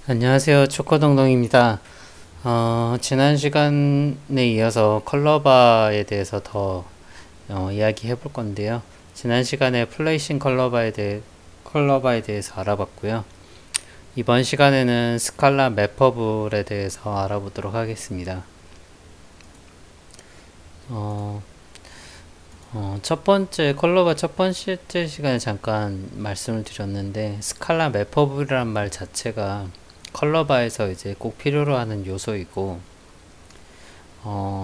안녕하세요. 초코동동입니다. 지난 시간에 이어서 컬러바에 대해서 더 이야기해 볼 건데요. 지난 시간에 플레이싱 컬러바에 대해서 알아봤고요. 이번 시간에는 스칼라 매퍼블에 대해서 알아보도록 하겠습니다. 어, 컬러바 첫 번째 시간에 잠깐 말씀을 드렸는데, 스칼라 매퍼블이란 말 자체가 컬러바에서 이제 꼭 필요로 하는 요소이고,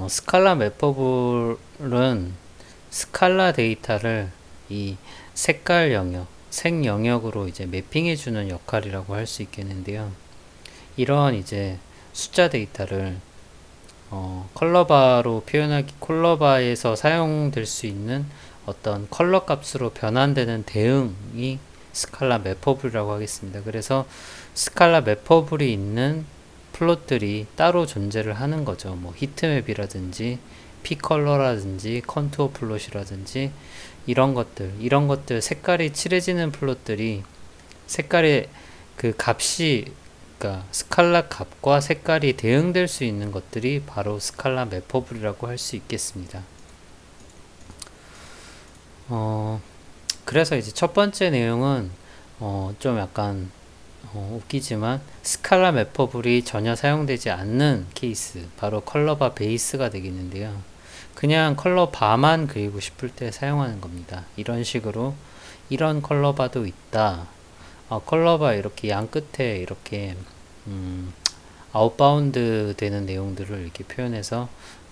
스칼라 매퍼블은 스칼라 데이터를 이 색깔 영역, 색 영역으로 이제 매핑해주는 역할이라고 할 수 있겠는데요. 이런 이제 숫자 데이터를 컬러바에서 사용될 수 있는 어떤 컬러 값으로 변환되는 대응이 스칼라 매퍼블이라고 하겠습니다. 그래서 스칼라 매퍼블이 있는 플롯들이 따로 존재를 하는 거죠. 뭐 히트맵이라든지 P컬러라든지 컨투어 플롯이라든지 이런 것들 색깔이 칠해지는 플롯들이 색깔의 그 값이, 그러니까 스칼라 값과 색깔이 대응될 수 있는 것들이 바로 스칼라 매퍼블이라고 할 수 있겠습니다. 그래서 이제 첫 번째 내용은 좀 약간 웃기지만 스칼라 매퍼블이 전혀 사용되지 않는 케이스, 바로 컬러바 베이스가 되겠는데요. 그냥 컬러바만 그리고 싶을 때 사용하는 겁니다. 이런 식으로 이런 컬러바도 있다. 컬러바 이렇게 양 끝에 이렇게 아웃바운드 되는 내용들을 이렇게 표현해서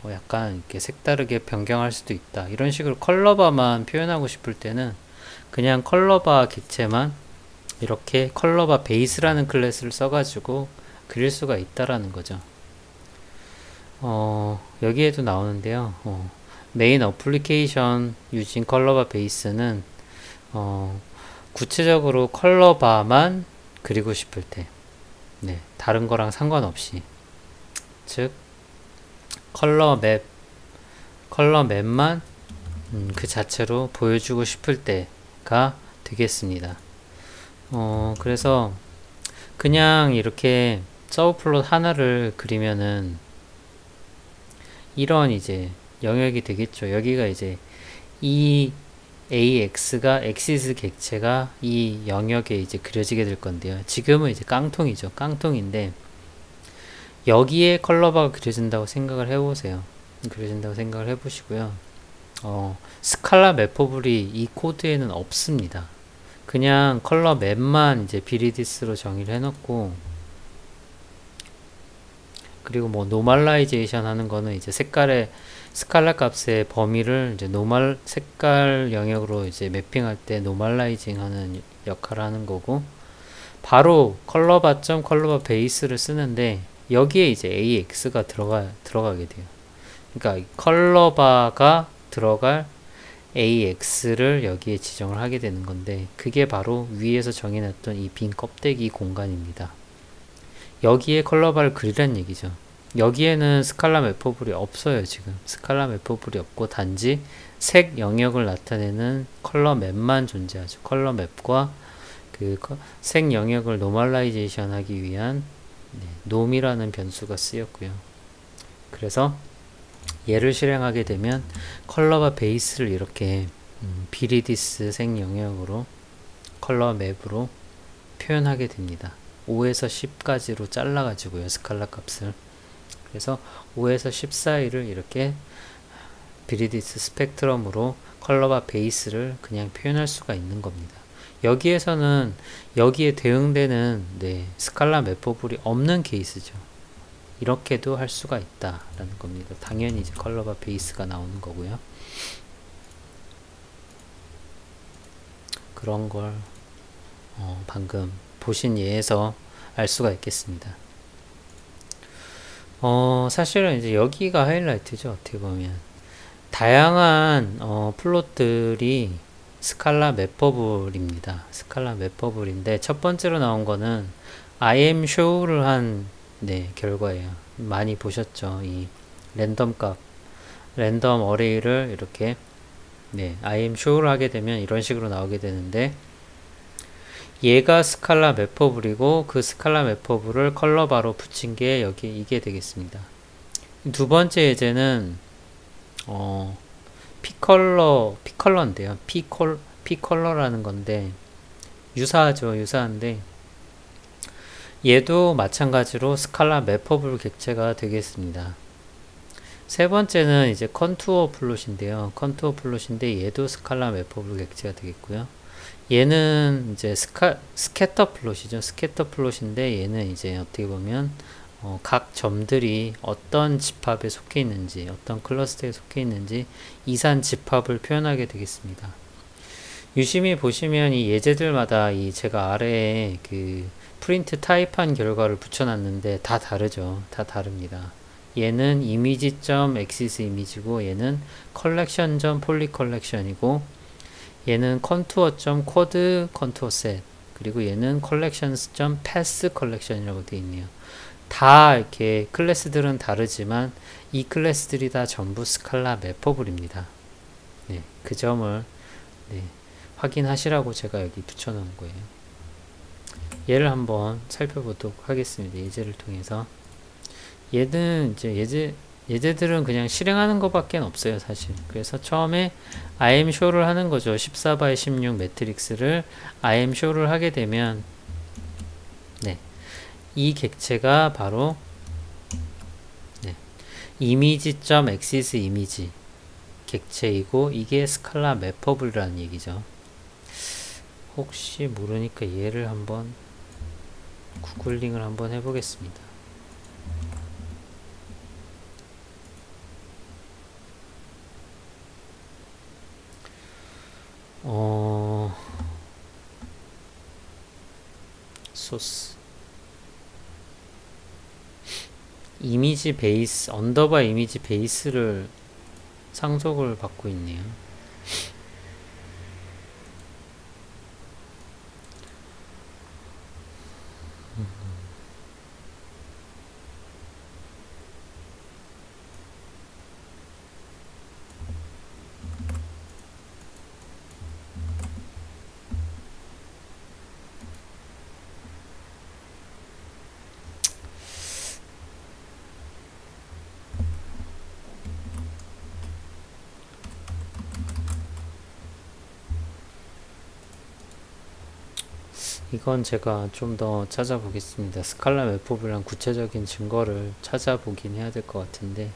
약간 이렇게 색다르게 변경할 수도 있다. 이런 식으로 컬러바만 표현하고 싶을 때는 그냥 컬러바 객체만 이렇게 컬러바 베이스라는 클래스를 써가지고 그릴 수가 있다라는 거죠. 여기에도 나오는데요. 메인 어플리케이션 유진 컬러바 베이스는 구체적으로 컬러바만 그리고 싶을 때, 네, 다른 거랑 상관없이, 즉 컬러 맵만 그 자체로 보여주고 싶을 때가 되겠습니다. 그래서 그냥 이렇게 서브플롯 하나를 그리면은 이런 이제 영역이 되겠죠. 여기가 이제 이 AX가 엑시스 객체가 이 영역에 이제 그려지게 될 건데요. 지금은 이제 깡통이죠. 깡통인데 여기에 컬러바가 그려진다고 생각을 해보세요. 그려진다고 생각을 해보시고요. 스칼라 매퍼블이 이 코드에는 없습니다. 그냥 컬러 맵만 이제 비리디스로 정의를 해놓고, 그리고 뭐 노멀라이제이션 하는 거는 이제 스칼라 값의 범위를 이제 색깔 영역으로 이제 매핑할 때 노멀라이징 하는 역할을 하는 거고, 바로 컬러바 베이스를 쓰는데 여기에 이제 AX가 들어가게 돼요. 그러니까 컬러바가 들어갈 AX를 여기에 지정을 하게 되는 건데, 그게 바로 위에서 정해놨던 이 빈 껍데기 공간입니다. 여기에 컬러바를 그리란 얘기죠. 여기에는 스칼라 매퍼블이 없어요. 지금 스칼라 매퍼블이 없고 단지 색 영역을 나타내는 컬러 맵만 존재하죠. 컬러 맵과 그 색 영역을 노멀라이제이션 하기 위한 놈이라는 변수가 쓰였고요. 그래서 얘를 실행하게 되면 컬러바 베이스를 이렇게 비리디스 색 영역으로 컬러 맵으로 표현하게 됩니다. 5에서 10까지로 잘라가지고요. 스칼라 값을. 그래서 5에서 10 사이를 이렇게 비리디스 스펙트럼으로 컬러바 베이스를 그냥 표현할 수가 있는 겁니다. 여기에서는 여기에 대응되는 스칼라 매퍼블이 없는 케이스죠. 이렇게도 할 수가 있다라는 겁니다. 당연히 이제 컬러바 베이스가 나오는 거고요. 그런 걸 방금 보신 예에서 알 수가 있겠습니다. 사실은 이제 여기가 하이라이트죠. 어떻게 보면 다양한 플롯들이 스칼라 매퍼블입니다. 스칼라 매퍼블인데 첫 번째로 나온 거는 I am show를 한 결과예요. 많이 보셨죠. 이 랜덤 어레이를 이렇게 I am show를 하게 되면 이런 식으로 나오게 되는데, 얘가 스칼라 매퍼블이고 그 스칼라 매퍼블을 컬러바로 붙인 게 여기 이게 되겠습니다. 두 번째 예제는 피컬러인데요. 피컬러라는 건데 유사하죠. 유사한데 얘도 마찬가지로 스칼라 매퍼블 객체가 되겠습니다. 세 번째는 이제 컨투어 플롯인데요. 컨투어 플롯인데 얘도 스칼라 매퍼블 객체가 되겠고요. 얘는 이제 스캐터 플롯이죠. 스캐터 플롯인데 얘는 이제 어떻게 보면 각 점들이 어떤 집합에 속해 있는지, 어떤 클러스터에 속해 있는지 이산 집합을 표현하게 되겠습니다. 유심히 보시면 이 예제들마다 이 제가 아래에 그 프린트 타입한 결과를 붙여놨는데 다 다르죠. 다 다릅니다. 얘는 이미지.axis 이미지고 얘는 collection.poly collection이고 얘는 contour.quad contour set 그리고 얘는 collections.path collection이라고 되어 있네요. 다 이렇게 클래스들은 다르지만 이 클래스들이 다 전부 스칼라 매퍼블입니다. 네, 그 점을 네, 확인하시라고 제가 여기 붙여놓은 거예요. 얘를 한번 살펴보도록 하겠습니다. 예제를 통해서. 얘는 이제 예제들은 그냥 실행하는 것밖에 없어요, 사실. 그래서 처음에 IM show를 하는 거죠. 14x16 매트릭스를 IM show를 하게 되면, 네, 이 객체가 바로 네, 이미지.axis 이미지 객체이고 이게 스칼라 매퍼블이라는 얘기죠. 혹시 모르니까 얘를 한번 구글링을 한번 해보겠습니다. 소스 이미지 베이스 언더바 이미지 베이스를 상속을 받고 있네요. 이건 제가 좀 더 찾아보겠습니다. 스칼라 매퍼블이랑 구체적인 증거를 찾아보긴 해야 될 것 같은데,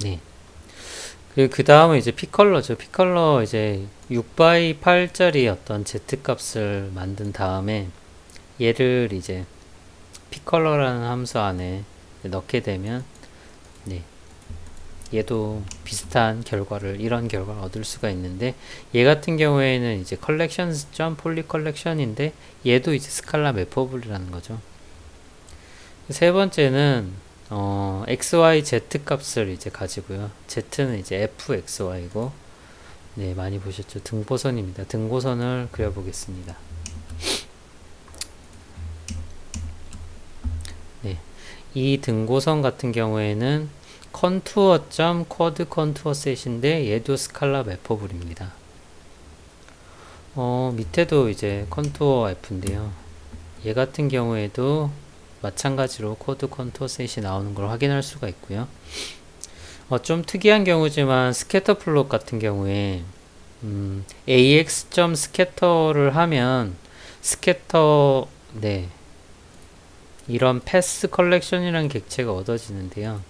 네. 그 다음은 이제 피컬러죠. 피컬러 이제 6x8짜리 어떤 z 값을 만든 다음에 얘를 이제 피컬러라는 함수 안에 넣게 되면, 네, 얘도 비슷한 결과를 이런 결과를 얻을 수가 있는데 얘 같은 경우에는 이제 collections.poly collection인데 얘도 이제 스칼라 매퍼블이라는 거죠. 세 번째는 xy z 값을 이제 가지고요. z는 이제 fxy고 네, 많이 보셨죠. 등고선입니다. 등고선을 그려보겠습니다. 네, 이 등고선 같은 경우에는 contour.quad contour set인데 얘도 스칼라 매퍼블입니다. 밑에도 이제 contour f인데요. 얘 같은 경우에도 마찬가지로 quad contour set이 나오는 걸 확인할 수가 있고요. 좀 특이한 경우지만 스캐터 플롯 같은 경우에 ax.scatter를 하면 스캐터 네, 이런 패스 컬렉션이라는 객체가 얻어지는데요.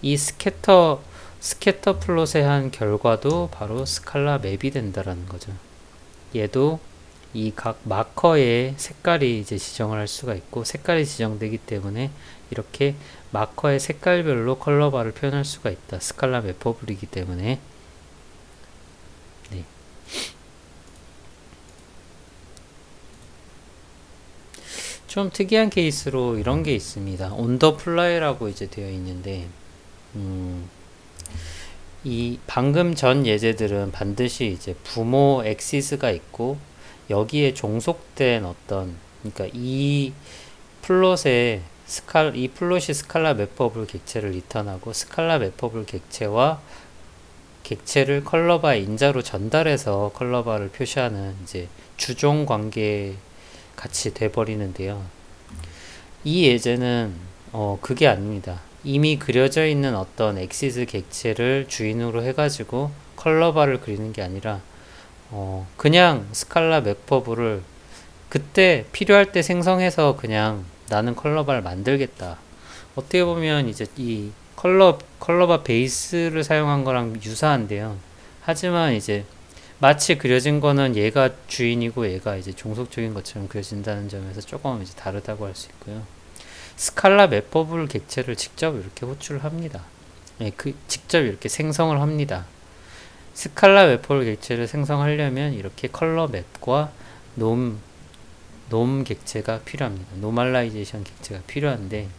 이 스캐터 플롯의 한 결과도 바로 스칼라 맵이 된다라는 거죠. 얘도 이 각 마커의 색깔이 이제 지정을 할 수가 있고 색깔이 지정되기 때문에 이렇게 마커의 색깔별로 컬러바를 표현할 수가 있다. 스칼라 매퍼블이기 때문에. 네. 좀 특이한 케이스로 이런 게 있습니다. on the fly라고 이제 되어 있는데 이 방금 전 예제들은 반드시 이제 부모 엑시스가 있고 여기에 종속된 어떤 그러니까 이 플롯이 스칼라 매퍼블 객체를 리턴하고 스칼라 매퍼블 객체와 객체를 컬러바의 인자로 전달해서 컬러바를 표시하는 이제 주종 관계 같이 돼버리는데요. 이 예제는 그게 아닙니다. 이미 그려져 있는 어떤 엑시스 객체를 주인으로 해가지고 컬러바를 그리는 게 아니라 그냥 스칼라 맥퍼브를 그때 필요할 때 생성해서 그냥 나는 컬러바를 만들겠다. 어떻게 보면 이제 이 컬러바 베이스를 사용한 거랑 유사한데요. 하지만 이제 마치 그려진 거는 얘가 주인이고 얘가 이제 종속적인 것처럼 그려진다는 점에서 조금 이제 다르다고 할 수 있고요. 스칼라 맵버블 객체를 직접 이렇게 호출을 합니다. 예, 직접 이렇게 생성을 합니다. 스칼라 맵버블 객체를 생성하려면 이렇게 컬러 맵과 놈 객체가 필요합니다. 노멀라이제이션 객체가 필요한데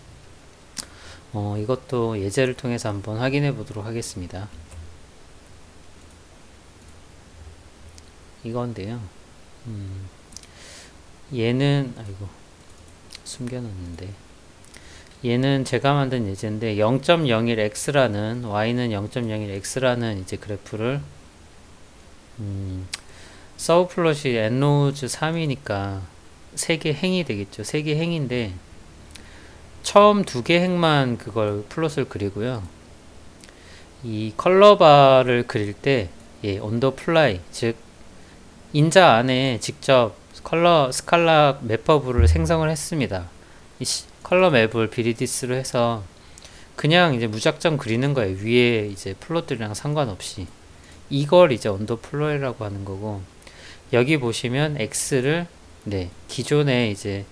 이것도 예제를 통해서 한번 확인해 보도록 하겠습니다. 이건데요. 얘는 숨겨놨는데 얘는 제가 만든 예제인데 0.01x라는 y는 0.01x라는 이제 그래프를 서브플롯이 n로즈 3이니까 3개 행이 되겠죠. 3개 행인데 처음 2개 행만 그걸 플롯을 그리고요. 이 컬러바를 그릴 때 온더 플라이 즉 인자 안에 직접 스칼라 맵버블을 생성을 했습니다. 이 컬러 맵을 비리디스로 해서 그냥 이제 무작정 그리는 거예요. 위에 이제 플롯들이랑 상관없이. 이걸 이제 온더 플로이라고 하는 거고, 여기 보시면 x를 기존에 이제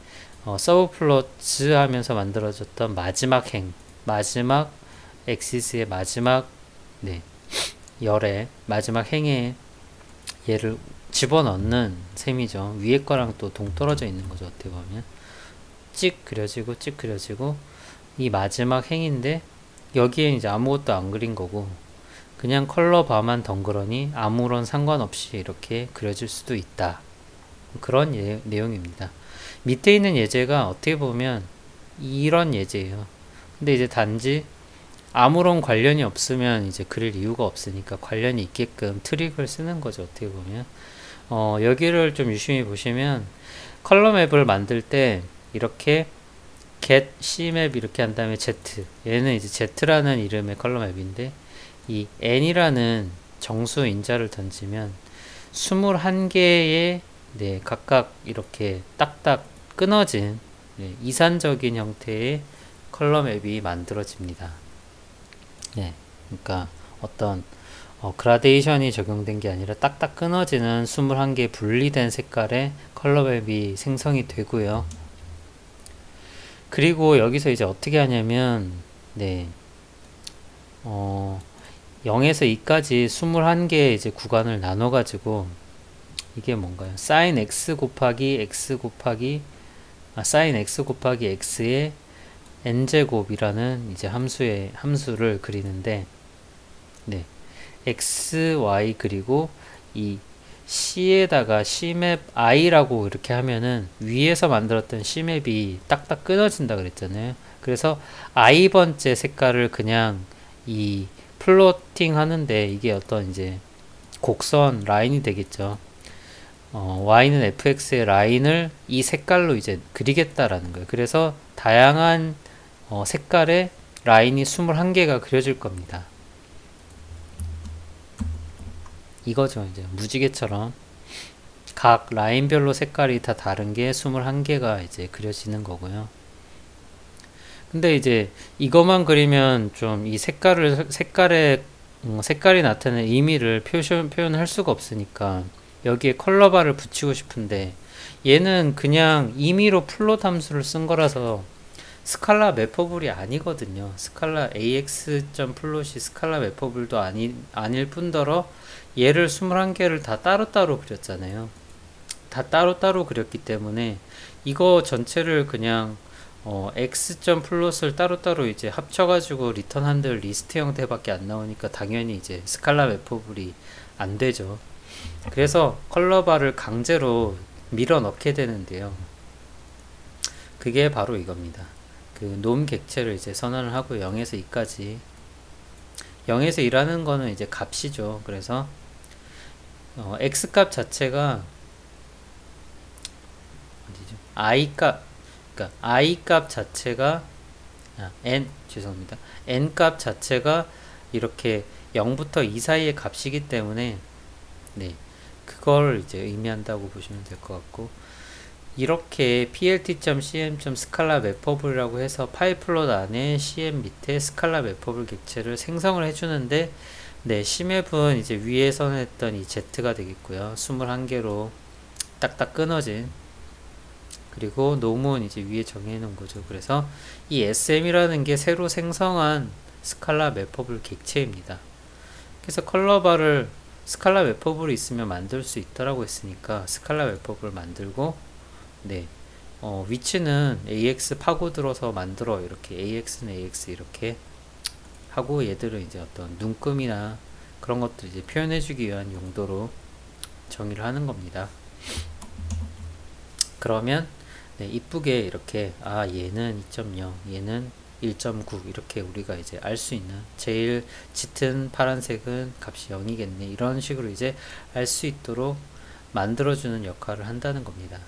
서브 플롯즈 하면서 만들어졌던 마지막 행, 마지막 엑시스의 마지막 열의 마지막 행에 얘를 집어넣는 셈이죠. 위에 거랑 또 동떨어져 있는 거죠. 어떻게 보면 찍 그려지고 이 마지막 행인데 여기에 이제 아무것도 안 그린 거고 그냥 컬러 바만 덩그러니 아무런 상관없이 이렇게 그려질 수도 있다. 그런 내용입니다. 밑에 있는 예제가 어떻게 보면 이런 예제예요. 근데 이제 단지 아무런 관련이 없으면 이제 그릴 이유가 없으니까 관련이 있게끔 트릭을 쓰는 거죠. 어떻게 보면 여기를 좀 유심히 보시면 컬러 맵을 만들 때 이렇게 get cmap 이렇게 한 다음에 z, 얘는 이제 z라는 이름의 컬러 맵인데 이 n이라는 정수 인자를 던지면 21개의 각각 이렇게 딱딱 끊어진 이산적인 형태의 컬러 맵이 만들어집니다. 그러니까 어떤 그라데이션이 적용된 게 아니라 딱딱 끊어지는 21개 분리된 색깔의 컬러 맵이 생성이 되고요. 그리고 여기서 이제 어떻게 하냐면 0에서 2까지 21개의 이제 구간을 나눠 가지고 이게 뭔가요? sin x 곱하기 x 곱하기 sin x 곱하기 x의 n제곱이라는 이제 함수를 그리는데 x, y 그리고 이 C에다가 C맵 I라고 이렇게 하면은 위에서 만들었던 C맵이 딱딱 끊어진다 그랬잖아요. 그래서 I번째 색깔을 그냥 이 플로팅 하는데 이게 어떤 이제 곡선 라인이 되겠죠. Y는 fx의 라인을 이 색깔로 이제 그리겠다라는 거예요. 그래서 다양한 색깔의 라인이 21개가 그려질 겁니다. 이거죠. 이제 무지개처럼 각 라인별로 색깔이 다 다른 게 21개가 이제 그려지는 거고요. 근데 이제 이것만 그리면 좀 이 색깔이 나타내는 의미를 표현할 수가 없으니까 여기에 컬러바를 붙이고 싶은데 얘는 그냥 임의로 플롯 함수를 쓴 거라서 스칼라 맵퍼블이 아니거든요. 스칼라 ax.플롯이 스칼라 맵퍼블도 아닐 뿐더러 얘를 21개를 다 따로따로 그렸잖아요. 다 따로따로 그렸기 때문에 이거 전체를 그냥 x.플롯을 따로따로 이제 합쳐가지고 리턴한들 리스트 형태밖에 안 나오니까 당연히 이제 스칼라 맵퍼블이 안 되죠. 그래서 컬러바를 강제로 밀어 넣게 되는데요. 그게 바로 이겁니다. 그 놈 객체를 이제 선언을 하고 0에서 2까지 0에서 1하는 거는 이제 값이죠. 그래서 x 값 자체가 어디죠? i 값, 그러니까 i 값 자체가 n, 죄송합니다. n 값 자체가 이렇게 0부터 2 사이의 값이기 때문에 네, 그걸 이제 의미한다고 보시면 될 것 같고, 이렇게 plt.cm.스칼라 맵퍼블이라고 해서 파이플롯 안에 cm 밑에 스칼라 맵퍼블 객체를 생성을 해주는데, 네, c맵은 이제 위에 선했던 이 z가 되겠고요. 21개로 딱딱 끊어진, 그리고 놈은 이제 위에 정해 놓은 거죠. 그래서 이 sm이라는 게 새로 생성한 스칼라 맵퍼블 객체입니다. 그래서 컬러바를 스칼라 웹퍼블이 있으면 만들 수 있다라고 했으니까 스칼라 웹퍼블을 만들고, 네, 위치는 AX 파고들어서 만들어, 이렇게 AX는 AX 이렇게 하고, 얘들은 이제 어떤 눈금이나 그런 것들 이제 표현해주기 위한 용도로 정의를 하는 겁니다. 그러면 네, 이쁘게 이렇게 얘는 2.0, 얘는 1.9 이렇게 우리가 이제 알 수 있는, 제일 짙은 파란색은 값이 0이겠네, 이런 식으로 이제 알 수 있도록 만들어주는 역할을 한다는 겁니다.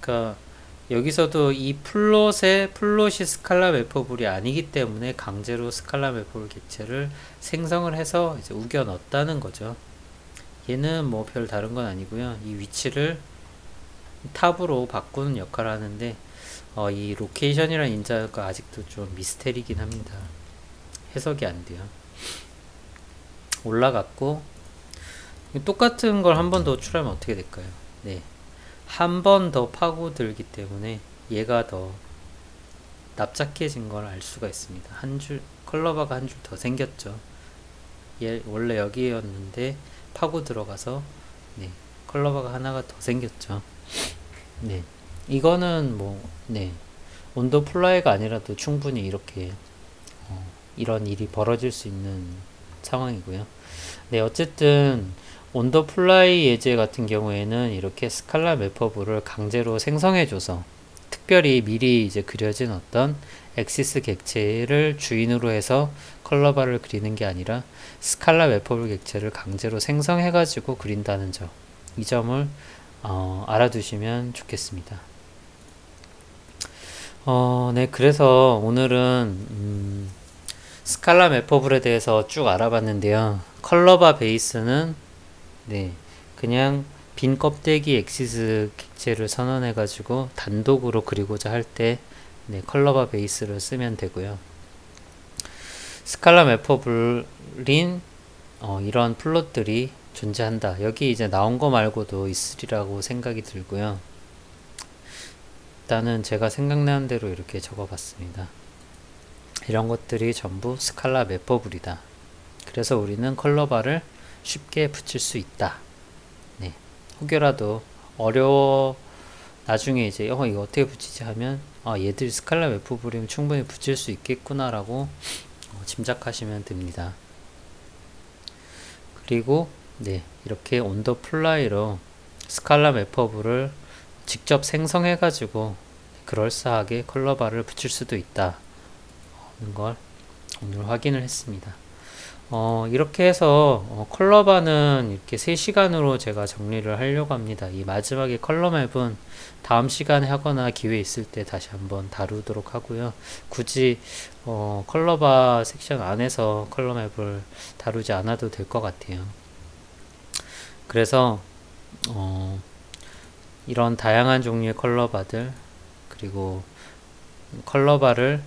그러니까 여기서도 이 플롯이 스칼라 맵퍼블이 아니기 때문에 강제로 스칼라 맵퍼블 객체를 생성을 해서 이제 우겨 넣었다는 거죠. 얘는 뭐 별 다른 건 아니고요. 이 위치를 탑으로 바꾸는 역할을 하는데, 이 로케이션이라는 인자가 아직도 좀 미스테리긴 합니다. 해석이 안 돼요. 올라갔고, 똑같은 걸 한 번 더 추가하면 어떻게 될까요? 네, 한 번 더 파고들기 때문에 얘가 더 납작해진 걸 알 수가 있습니다. 한 줄, 컬러바가 한 줄 더 생겼죠. 얘 원래 여기였는데 파고 들어가서 네, 컬러바가 하나가 더 생겼죠. 네, 이거는 뭐 네, 온도 플라이가 아니라도 충분히 이렇게 이런 일이 벌어질 수 있는 상황이고요. 네, 어쨌든 온도 플라이 예제 같은 경우에는 이렇게 스칼라 맵퍼블을 강제로 생성해줘서, 특별히 미리 이제 그려진 어떤 엑시스 객체를 주인으로 해서 컬러바를 그리는 게 아니라 스칼라 맵퍼블 객체를 강제로 생성해가지고 그린다는 점, 이 점을 알아두시면 좋겠습니다. 네, 그래서 오늘은 스칼라 맵퍼블에 대해서 쭉 알아봤는데요. 컬러바 베이스는 네, 그냥 빈 껍데기 엑시스 객체를 선언해 가지고 단독으로 그리고자 할 때 네, 컬러바 베이스를 쓰면 되고요. 스칼라 맵퍼블인 이런 플롯들이 존재한다, 여기 이제 나온 거 말고도 있으리라고 생각이 들고요. 일단은 제가 생각나는 대로 이렇게 적어 봤습니다. 이런 것들이 전부 스칼라 맵퍼블이다. 그래서 우리는 컬러바를 쉽게 붙일 수 있다. 네, 혹여라도 어려워, 나중에 이제 이거 어떻게 붙이지 하면 얘들 스칼라 맵퍼블이면 충분히 붙일 수 있겠구나 라고 짐작하시면 됩니다. 그리고 네, 이렇게 온 더 플라이로 스칼라 맵퍼블을 직접 생성해 가지고 그럴싸하게 컬러바를 붙일 수도 있다 는 걸 오늘 확인을 했습니다. 이렇게 해서 컬러바는 이렇게 3시간으로 제가 정리를 하려고 합니다. 이 마지막에 컬러맵은 다음 시간에 하거나 기회 있을 때 다시 한번 다루도록 하고요. 굳이 컬러바 섹션 안에서 컬러맵을 다루지 않아도 될 것 같아요. 그래서 이런 다양한 종류의 컬러바들, 그리고 컬러바를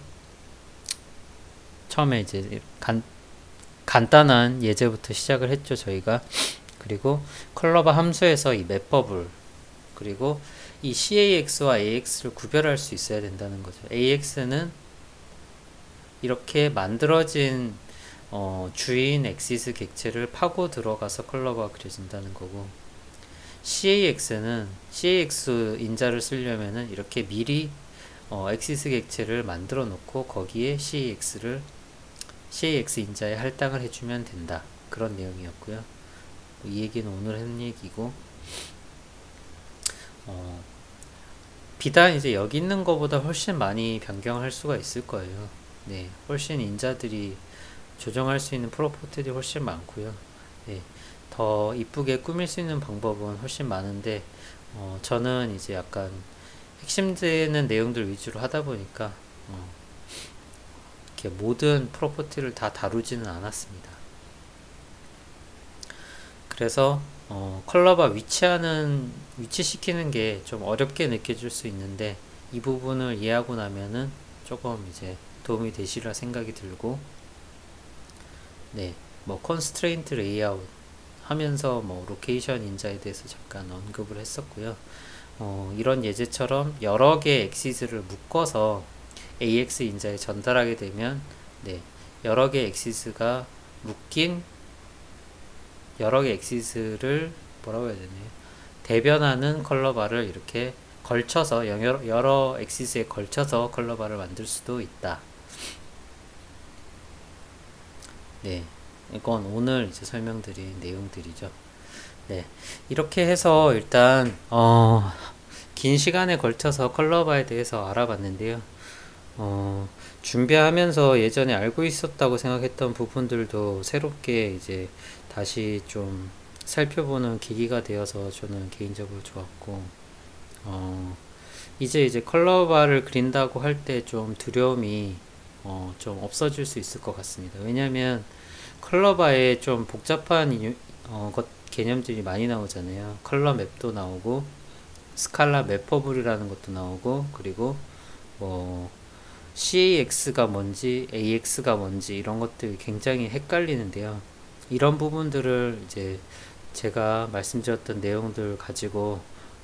처음에 이제 간단한 예제부터 시작을 했죠, 저희가. 그리고 컬러바 함수에서 이 맵버블, 그리고 이 CAX와 AX를 구별할 수 있어야 된다는 거죠. AX는 이렇게 만들어진 주인 엑시스 객체를 파고 들어가서 컬러바가 그려진다는 거고, CAX는 CAX 인자를 쓰려면은 이렇게 미리 엑시스 객체를 만들어 놓고 거기에 CAX 인자에 할당을 해주면 된다, 그런 내용이었고요. 이 얘기는 오늘 한 얘기고, 비단 이제 여기 있는 것보다 훨씬 많이 변경할 수가 있을 거예요. 네, 훨씬 인자들이 조정할 수 있는 프로퍼티들이 훨씬 많고요. 네, 더 이쁘게 꾸밀 수 있는 방법은 훨씬 많은데 저는 이제 약간 핵심되는 내용들 위주로 하다 보니까 이렇게 모든 프로퍼티를 다 다루지는 않았습니다. 그래서 컬러바 위치시키는 게 좀 어렵게 느껴질 수 있는데 이 부분을 이해하고 나면은 조금 이제 도움이 되시리라 생각이 들고, 네, 뭐 컨스트레인트 레이아웃 하면서 뭐 로케이션 인자에 대해서 잠깐 언급을 했었고요. 이런 예제처럼 여러 개의 엑시스를 묶어서 AX 인자에 전달하게 되면, 네, 여러 개의 엑시스가 묶인 여러 개의 엑시스를 뭐라고 해야 되나요? 대변하는 컬러바를 이렇게 걸쳐서 여러 엑시스에 걸쳐서 컬러바를 만들 수도 있다. 네, 이건 오늘 이제 설명드린 내용들이죠. 네, 이렇게 해서 일단 긴 시간에 걸쳐서 컬러바에 대해서 알아봤는데요. 준비하면서 예전에 알고 있었다고 생각했던 부분들도 새롭게 이제 다시 좀 살펴보는 계기가 되어서 저는 개인적으로 좋았고, 이제 컬러바를 그린다고 할 때 좀 두려움이 좀 없어질 수 있을 것 같습니다. 왜냐면 컬러바에 좀 복잡한 개념들이 많이 나오잖아요. 컬러 맵도 나오고 스칼라 매퍼블이라는 것도 나오고, 그리고 뭐 CAX가 뭔지 AX가 뭔지 이런 것들이 굉장히 헷갈리는데요. 이런 부분들을 이제 제가 말씀드렸던 내용들 가지고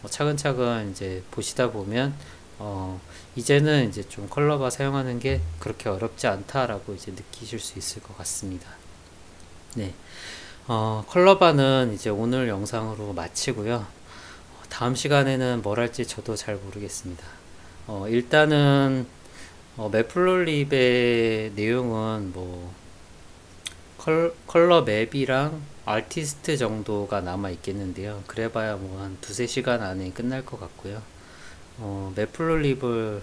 차근차근 이제 보시다 보면 이제는 이제 좀 컬러바 사용하는 게 그렇게 어렵지 않다라고 이제 느끼실 수 있을 것 같습니다. 네, 컬러바는 이제 오늘 영상으로 마치고요. 다음 시간에는 뭘 할지 저도 잘 모르겠습니다. 일단은 매플롤립의 내용은 뭐 컬러 맵이랑 아티스트 정도가 남아 있겠는데요. 그래봐야 뭐 한 두세 시간 안에 끝날 것 같고요. 매플롤립을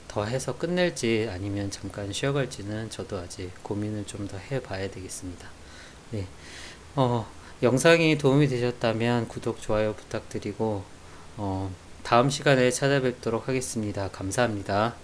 더 해서 끝낼지 아니면 잠깐 쉬어갈지는 저도 아직 고민을 좀 더 해봐야 되겠습니다. 네, 영상이 도움이 되셨다면 구독, 좋아요 부탁드리고 다음 시간에 찾아뵙도록 하겠습니다. 감사합니다.